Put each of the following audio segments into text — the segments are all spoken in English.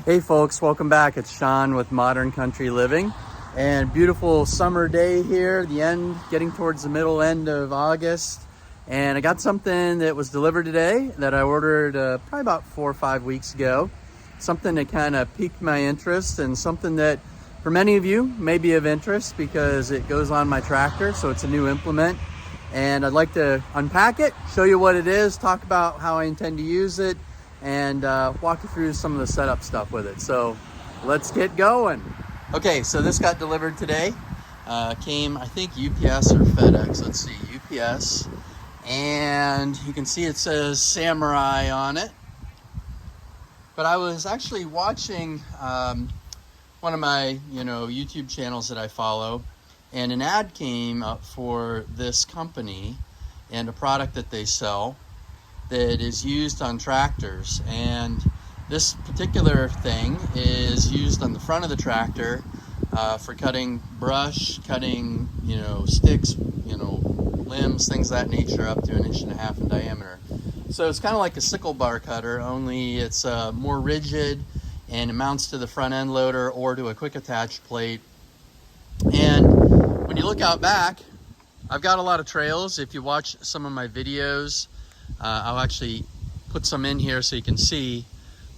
Hey folks, welcome back. It's Sean with Modern Country Living, and beautiful summer day here, getting towards the middle end of August. And I got something that was delivered today that I ordered probably about 4 or 5 weeks ago. Something that kind of piqued my interest, and something that for many of you may be of interest because it goes on my tractor, so it's a new implement. And I'd like to unpack it, show you what it is, talk about how I intend to use it, and walk you through some of the setup stuff with it. So let's get going. Okay, so this got delivered today. Came, I think, UPS or FedEx. Let's see, UPS. And you can see it says Samurai on it. But I was actually watching one of my YouTube channels that I follow, and an ad came up for this company and a product that they sell that is used on tractors. And this particular thing is used on the front of the tractor for cutting brush, cutting sticks, limbs, things of that nature, up to 1.5 inches in diameter. So it's kind of like a sickle bar cutter, only it's more rigid, and it mounts to the front end loader or to a quick attach plate. And when you look out back, I've got a lot of trails. If you watch some of my videos, I'll actually put some in here so you can see.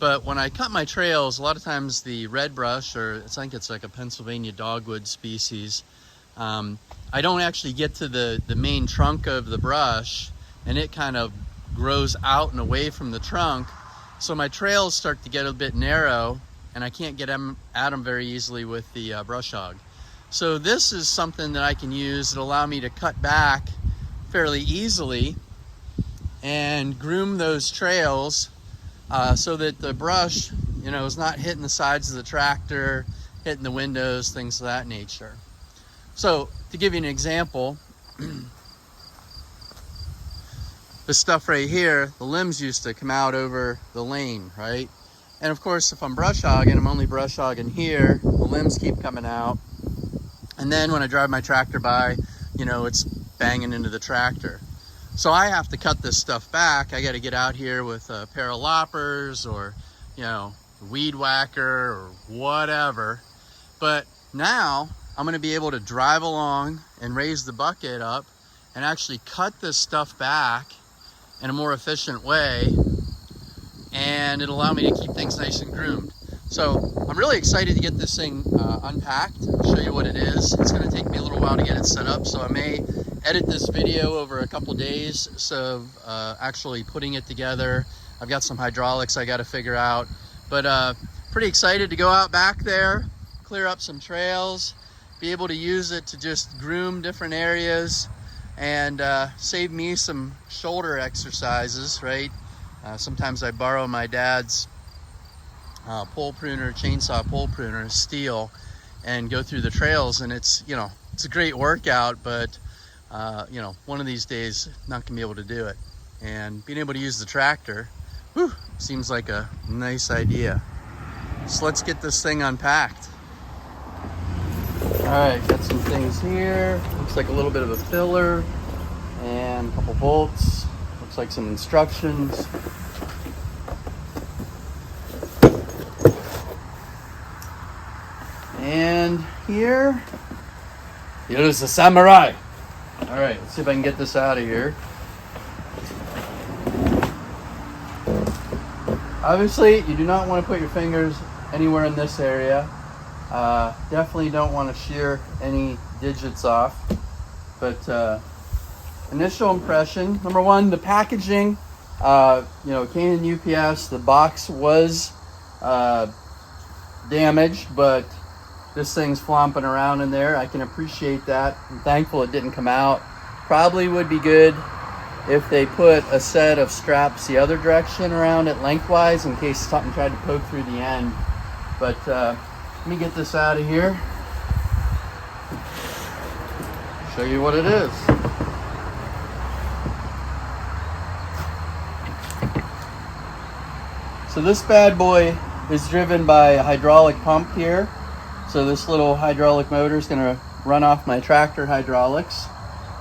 But when I cut my trails, a lot of times the red brush, or I think it's like a Pennsylvania dogwood species, I don't actually get to the main trunk of the brush, and it kind of grows out and away from the trunk. So my trails start to get a bit narrow, and I can't get at them very easily with the brush hog. So this is something that I can use that allow me to cut back fairly easily and groom those trails so that the brush, is not hitting the sides of the tractor, hitting the windows, things of that nature. So to give you an example, this stuff right here, the limbs used to come out over the lane, right? And of course, if I'm brush hogging, I'm only brush hogging here, the limbs keep coming out. And then when I drive my tractor by, it's banging into the tractor. So I have to cut this stuff back. I got to get out here with a pair of loppers or, weed whacker or whatever. But now I'm going to be able to drive along and raise the bucket up and actually cut this stuff back in a more efficient way. And it'll allow me to keep things nice and groomed. So I'm really excited to get this thing unpacked. I'll show you what it is. It's going to take me a little while to get it set up, so I may edit this video over a couple days. So actually putting it together, I've got some hydraulics I got to figure out. But pretty excited to go out back there, clear up some trails, be able to use it to just groom different areas, and save me some shoulder exercises, right? Sometimes I borrow my dad's chainsaw pole pruner, steel, and go through the trails, and it's a great workout, but one of these days not gonna be able to do it. And being able to use the tractor, seems like a nice idea. So let's get this thing unpacked. All right, got some things here. Looks like a little bit of a filler and a couple bolts. Looks like some instructions. And here's the Samurai. All right, let's see if I can get this out of here. Obviously, you do not want to put your fingers anywhere in this area. Definitely don't want to shear any digits off. But initial impression, number one, the packaging. It came in UPS. The box was damaged, but this thing's flomping around in there. I can appreciate that. I'm thankful it didn't come out. Probably would be good if they put a set of straps the other direction around it lengthwise in case something tried to poke through the end. But let me get this out of here. Show you what it is. So this bad boy is driven by a hydraulic pump here. So this little hydraulic motor is going to run off my tractor hydraulics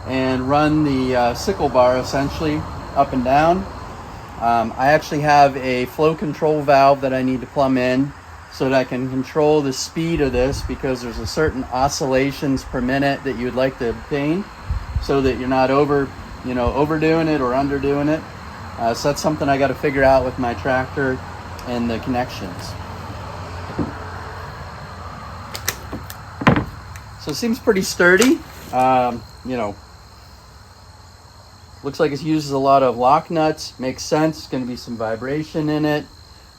and run the sickle bar essentially up and down. I actually have a flow control valve that I need to plumb in so that I can control the speed of this, because there's a certain oscillations per minute that you would like to obtain, so that you're not overdoing it or underdoing it. So that's something I got to figure out with my tractor and the connections. So it seems pretty sturdy. Looks like it uses a lot of lock nuts. Makes sense. There's going to be some vibration in it.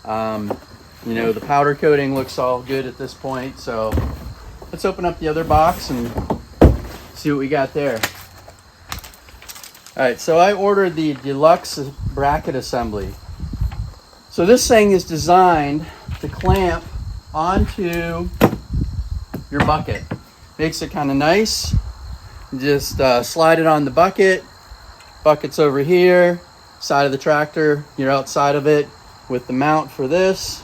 The powder coating looks all good at this point. So let's open up the other box and see what we got there. All right, so I ordered the Deluxe bracket assembly. So this thing is designed to clamp onto your bucket. Makes it kind of nice. Just slide it on the bucket. Bucket's over here, side of the tractor. You're outside of it with the mount for this.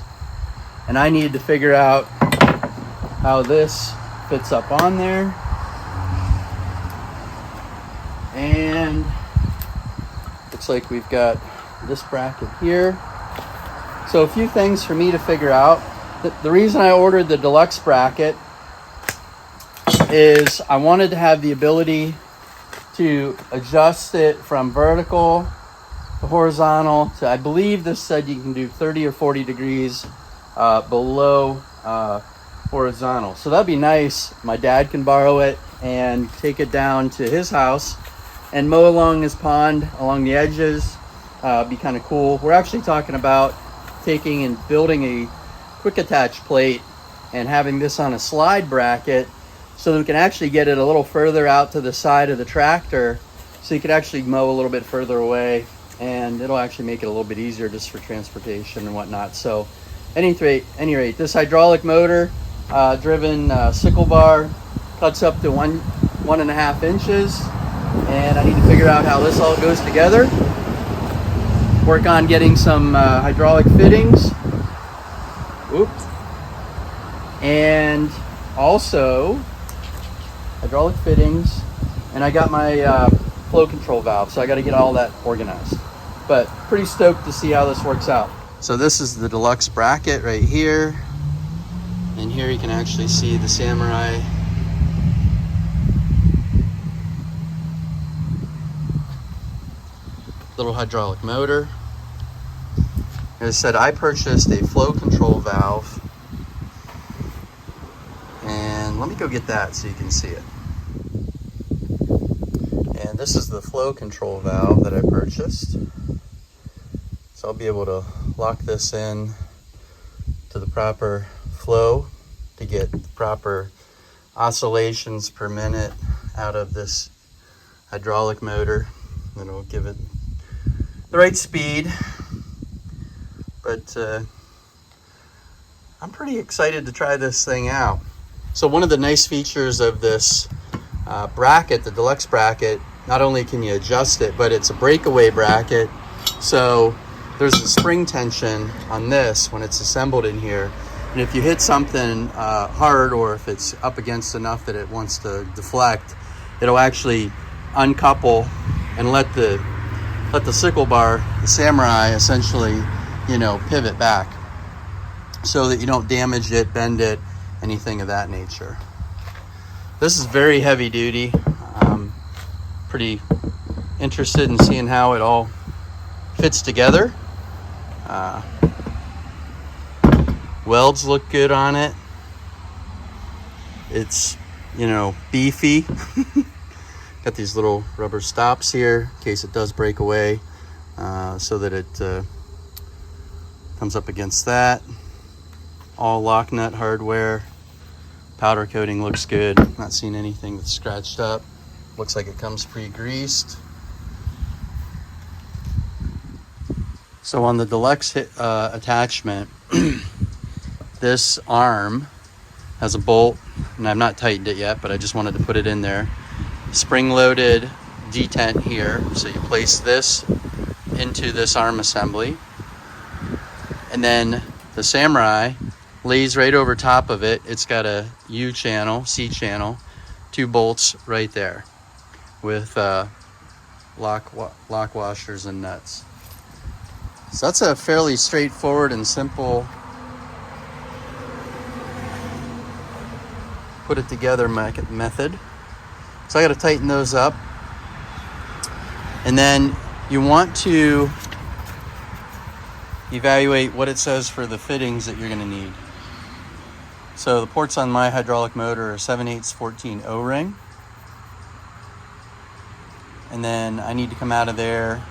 And I need to figure out how this fits up on there. And looks like we've got this bracket here. So a few things for me to figure out. The reason I ordered the Deluxe bracket is I wanted to have the ability to adjust it from vertical to horizontal to, I believe this said you can do 30 or 40 degrees below horizontal. So that'd be nice. My dad can borrow it and take it down to his house and mow along his pond, along the edges. Be kind of cool. We're actually talking about taking and building a quick attach plate and having this on a slide bracket, so that we can actually get it a little further out to the side of the tractor, so you could actually mow a little bit further away, and it'll actually make it a little bit easier just for transportation and whatnot. So any rate, this hydraulic motor driven sickle bar cuts up to 1.5 inches, and I need to figure out how this all goes together. Work on getting some hydraulic fittings. Oops. And also hydraulic fittings, and I got my flow control valve, so I got to get all that organized. But pretty stoked to see how this works out. So this is the Deluxe bracket right here, and here you can actually see the Samurai. Little hydraulic motor. As I said, I purchased a flow control valve, and let me go get that so you can see it. And this is the flow control valve that I purchased. So I'll be able to lock this in to the proper flow to get the proper oscillations per minute out of this hydraulic motor. And it'll give it the right speed. But I'm pretty excited to try this thing out. So one of the nice features of this bracket, the Deluxe bracket, not only can you adjust it, but it's a breakaway bracket. So there's a spring tension on this when it's assembled in here. And if you hit something hard, or if it's up against enough that it wants to deflect, it'll actually uncouple and let the sickle bar, the Samurai, essentially, pivot back, so that you don't damage it, bend it, anything of that nature. This is very heavy duty. Pretty interested in seeing how it all fits together. Welds look good on it. It's, beefy. Got these little rubber stops here in case it does break away, so that it comes up against that. All lock nut hardware. Powder coating looks good. Not seeing anything that's scratched up. Looks like it comes pre-greased. So on the Deluxe attachment, this arm has a bolt, and I've not tightened it yet, but I just wanted to put it in there. Spring-loaded detent here. So you place this into this arm assembly, and then the Samurai lays right over top of it. It's got a U channel, C channel, 2 bolts right there with lock washers and nuts. So that's a fairly straightforward and simple put it together method. So I got to tighten those up. And then you want to evaluate what it says for the fittings that you're going to need. So the ports on my hydraulic motor are 7/8 14 O-ring. And then I need to come out of there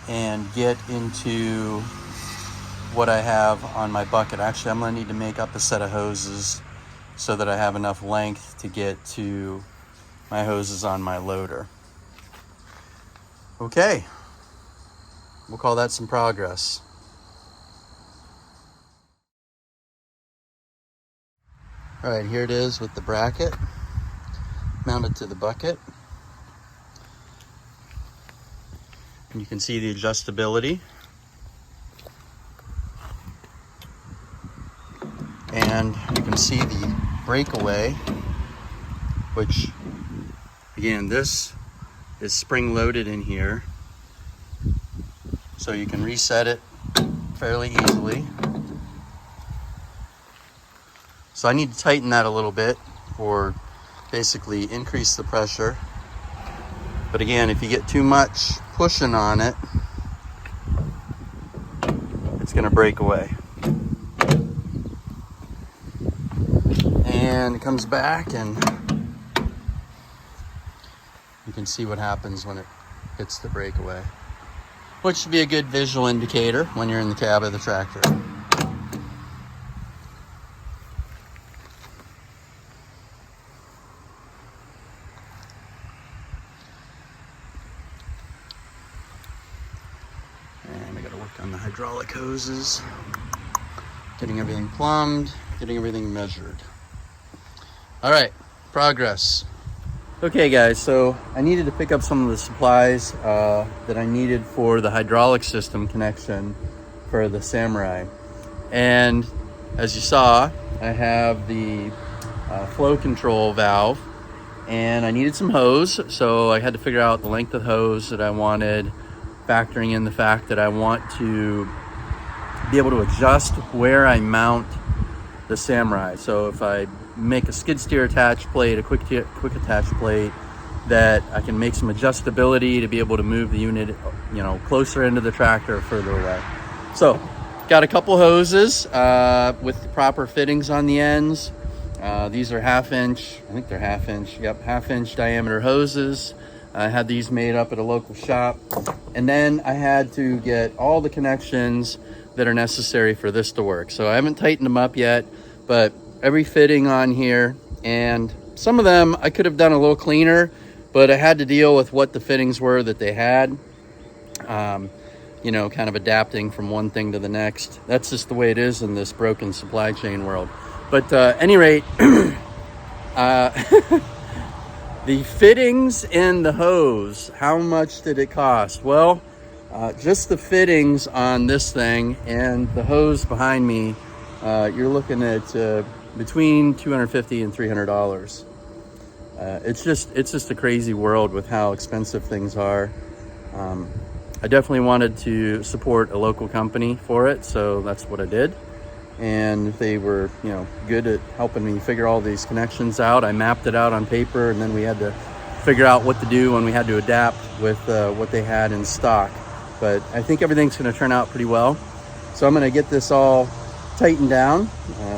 and get into what I have on my bucket. Actually, I'm going to need to make up a set of hoses so that I have enough length to get to my hoses on my loader. Okay, we'll call that some progress. All right, here it is with the bracket mounted to the bucket. And you can see the adjustability. And you can see the breakaway, which, again, this is spring loaded in here. So you can reset it fairly easily. So I need to tighten that a little bit, or basically increase the pressure. But again, if you get too much pushing on it, it's going to break away. And it comes back, and you can see what happens when it hits the breakaway, which should be a good visual indicator when you're in the cab of the tractor. And I got to work on the hydraulic hoses, getting everything plumbed, getting everything measured. All right, progress. Okay guys, so I needed to pick up some of the supplies that I needed for the hydraulic system connection for the Samurai. And as you saw, I have the flow control valve, and I needed some hose. So I had to figure out the length of hose that I wanted, factoring in the fact that I want to be able to adjust where I mount the Samurai. So if I make a skid steer attach plate, a quick attach plate, that I can make some adjustability to be able to move the unit, you know, closer into the tractor or further away. So got a couple hoses with the proper fittings on the ends. These are 1/2 inch, I think they're 1/2 inch, yep, 1/2 inch diameter hoses. I had these made up at a local shop. And then I had to get all the connections that are necessary for this to work. So I haven't tightened them up yet, but every fitting on here, and some of them I could have done a little cleaner, but I had to deal with what the fittings were that they had. You know, kind of adapting from one thing to the next. That's just the way it is in this broken supply chain world. But at any rate, the fittings and the hose, how much did it cost? Well, just the fittings on this thing and the hose behind me, you're looking at between $250 and $300. It's just a crazy world with how expensive things are. I definitely wanted to support a local company for it, so that's what I did. And they were, you know, good at helping me figure all these connections out. I mapped it out on paper, and then we had to figure out what to do when we had to adapt with what they had in stock. But I think everything's going to turn out pretty well. So I'm going to get this all tightened down.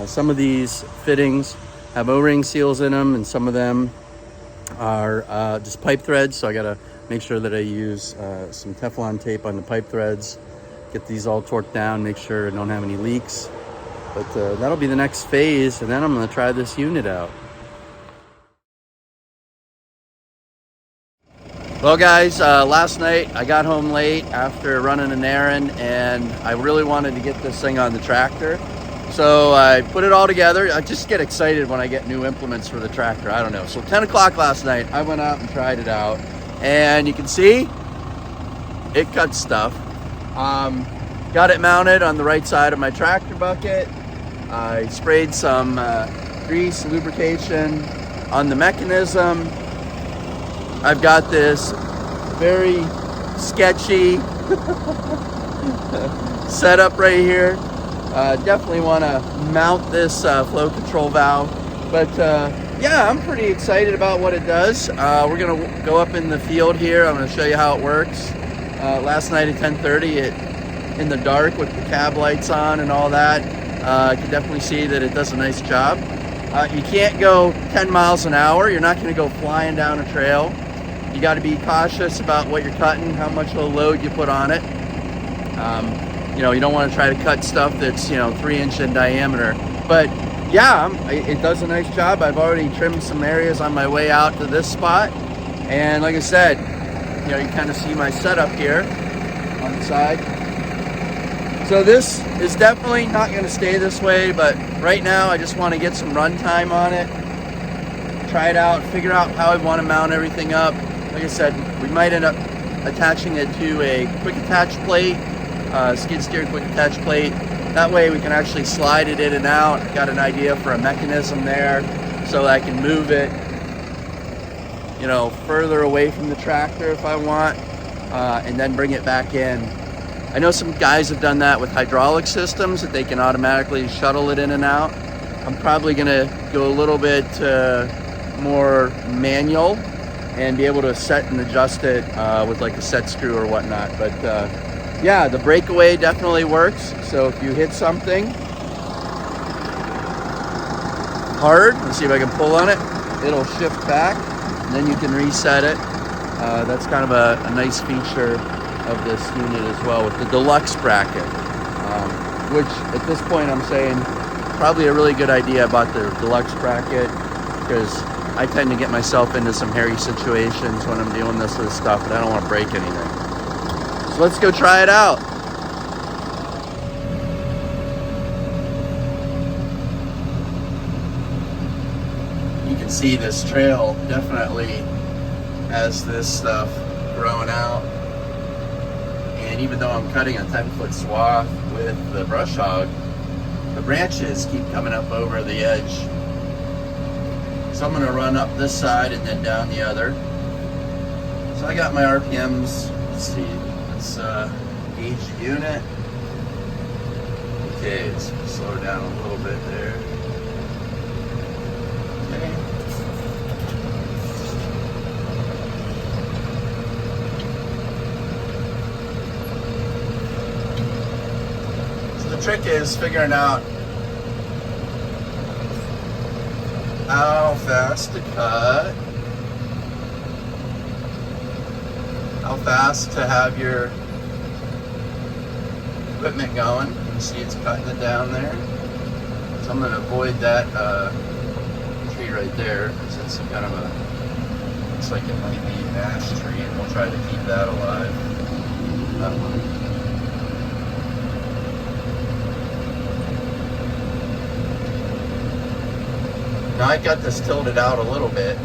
Some of these fittings have O-ring seals in them, and some of them are just pipe threads. So I got to make sure that I use some Teflon tape on the pipe threads, get these all torqued down, make sure I don't have any leaks. But that'll be the next phase, and then I'm going to try this unit out. Well guys, last night I got home late after running an errand, and I really wanted to get this thing on the tractor. So I put it all together. I just get excited when I get new implements for the tractor. I don't know. So 10 o'clock last night, I went out and tried it out. And you can see, it cuts stuff. Got it mounted on the right side of my tractor bucket. I sprayed some grease lubrication on the mechanism. I've got this very sketchy setup right here. Definitely want to mount this flow control valve, But yeah, I'm pretty excited about what it does. We're gonna go up in the field here. I'm gonna show you how it works. Last night at 10:30, in the dark with the cab lights on and all that, I can definitely see that it does a nice job. You can't go 10 miles an hour. You're not gonna go flying down a trail. You got to be cautious about what you're cutting, how much of a load you put on it. You know, you don't want to try to cut stuff that's, 3-inch in diameter. But yeah, it does a nice job. I've already trimmed some areas on my way out to this spot. And like I said, you kind of see my setup here on the side. So this is definitely not going to stay this way, but right now I just want to get some run time on it, try it out, figure out how I want to mount everything up. Like I said, we might end up attaching it to a quick attach plate, skid steer quick attach plate. That way we can actually slide it in and out. I've got an idea for a mechanism there so that I can move it, further away from the tractor if I want, and then bring it back in. I know some guys have done that with hydraulic systems, that they can automatically shuttle it in and out. I'm probably gonna go a little bit more manual and be able to set and adjust it with like a set screw or whatnot. But yeah, the breakaway definitely works. So if you hit something hard, let's see if I can pull on it, it'll shift back and then you can reset it. That's kind of a nice feature of this unit as well with the Deluxe bracket, which at this point I'm saying probably a really good idea about the Deluxe bracket, because I tend to get myself into some hairy situations when I'm doing this sort of stuff, and I don't want to break anything. So let's go try it out. You can see this trail definitely has this stuff growing out. And even though I'm cutting a 10-foot swath with the brush hog, the branches keep coming up over the edge. So I'm going to run up this side and then down the other. So I got my RPMs. Let's see. Let's gauge the unit. Okay, let's slow down a little bit there. Okay. The trick is figuring out how fast to cut, how fast to have your equipment going. You can see it's cutting it down there. So I'm going to avoid that tree right there, because it's kind of a, looks like it might be an ash tree, and we'll try to keep that alive. That one. Now I got this tilted out a little bit.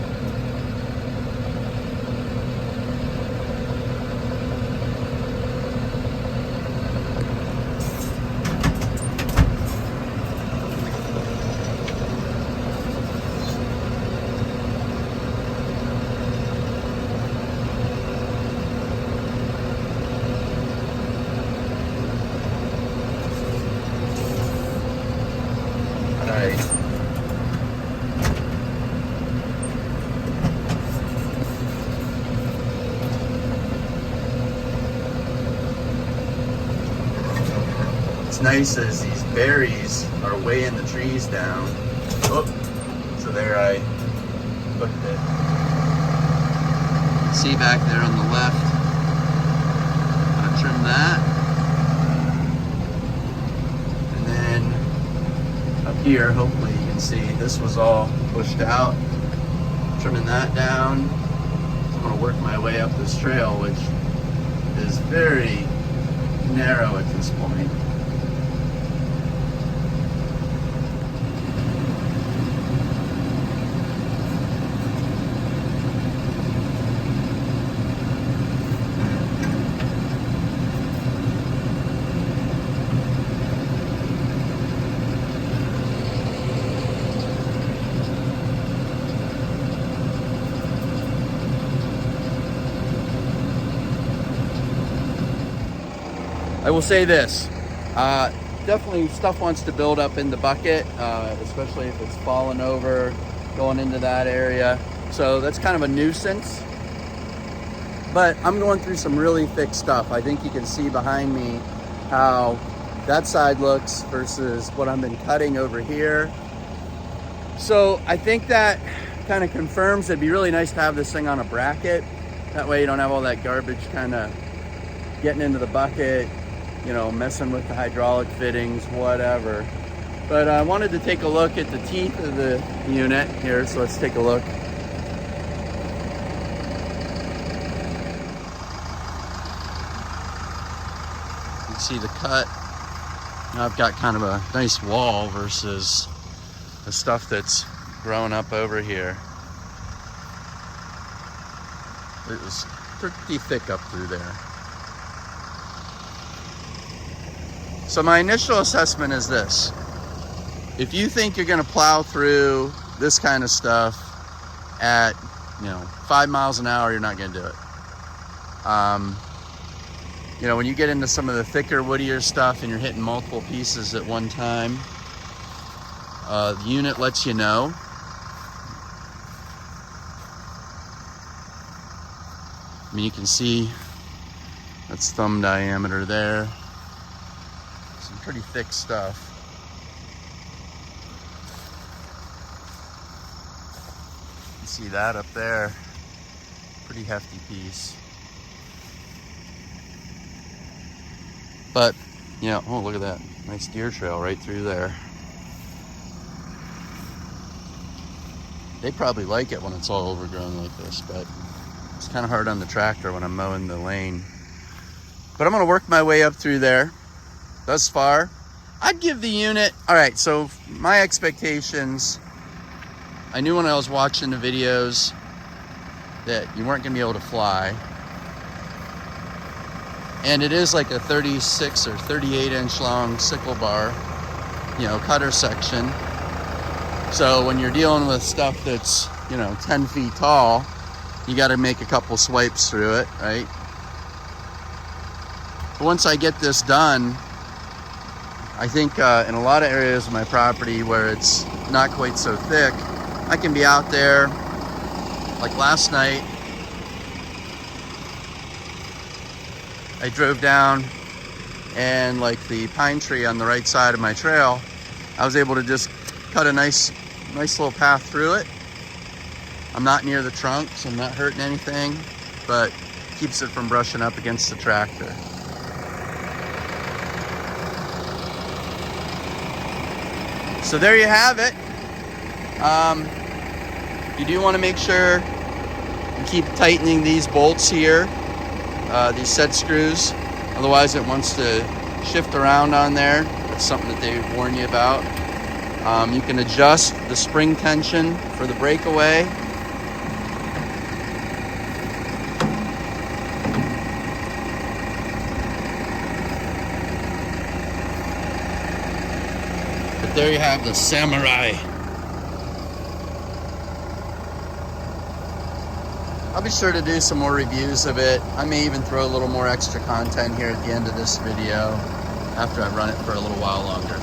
All right. Nice as these berries are weighing the trees down. Oh, so there I hooked it. See back there on the left, I'm gonna trim that. And then up here, hopefully you can see this was all pushed out. Trimming that down. So I'm gonna work my way up this trail, which is very narrow at this point. I will say this, definitely stuff wants to build up in the bucket, especially if it's falling over, going into that area. So that's kind of a nuisance. But I'm going through some really thick stuff. I think you can see behind me how that side looks versus what I've been cutting over here. So I think that kind of confirms it'd be really nice to have this thing on a bracket. That way you don't have all that garbage kind of getting into the bucket, you know, messing with the hydraulic fittings, whatever. But I wanted to take a look at the teeth of the unit here, so let's take a look. You can see the cut. Now I've got kind of a nice wall versus the stuff that's growing up over here. It was pretty thick up through there. So my initial assessment is this. If you think you're gonna plow through this kind of stuff at, 5 miles an hour, you're not gonna do it. When you get into some of the thicker, woodier stuff and you're hitting multiple pieces at one time, the unit lets you know. I mean, you can see that's thumb diameter there. Some pretty thick stuff. You can see that up there. Pretty hefty piece. But, oh, look at that. Nice deer trail right through there. They probably like it when it's all overgrown like this, but it's kind of hard on the tractor when I'm mowing the lane. But I'm gonna work my way up through there. Thus far, I'd give the unit, all right, so my expectations, I knew when I was watching the videos that you weren't gonna be able to fly. And it is like a 36 or 38 inch long sickle bar, cutter section. So when you're dealing with stuff that's, 10 feet tall, you got to make a couple swipes through it, right? But once I get this done, I think in a lot of areas of my property where it's not quite so thick, I can be out there. Like last night, I drove down and like the pine tree on the right side of my trail, I was able to just cut a nice little path through it. I'm not near the trunk, so I'm not hurting anything, but keeps it from brushing up against the tractor. So there you have it. You do want to make sure you keep tightening these bolts here, these set screws. Otherwise it wants to shift around on there. That's something that they warn you about. You can adjust the spring tension for the breakaway. But there you have the Samurai. I'll be sure to do some more reviews of it. I may even throw a little more extra content here at the end of this video after I run it for a little while longer.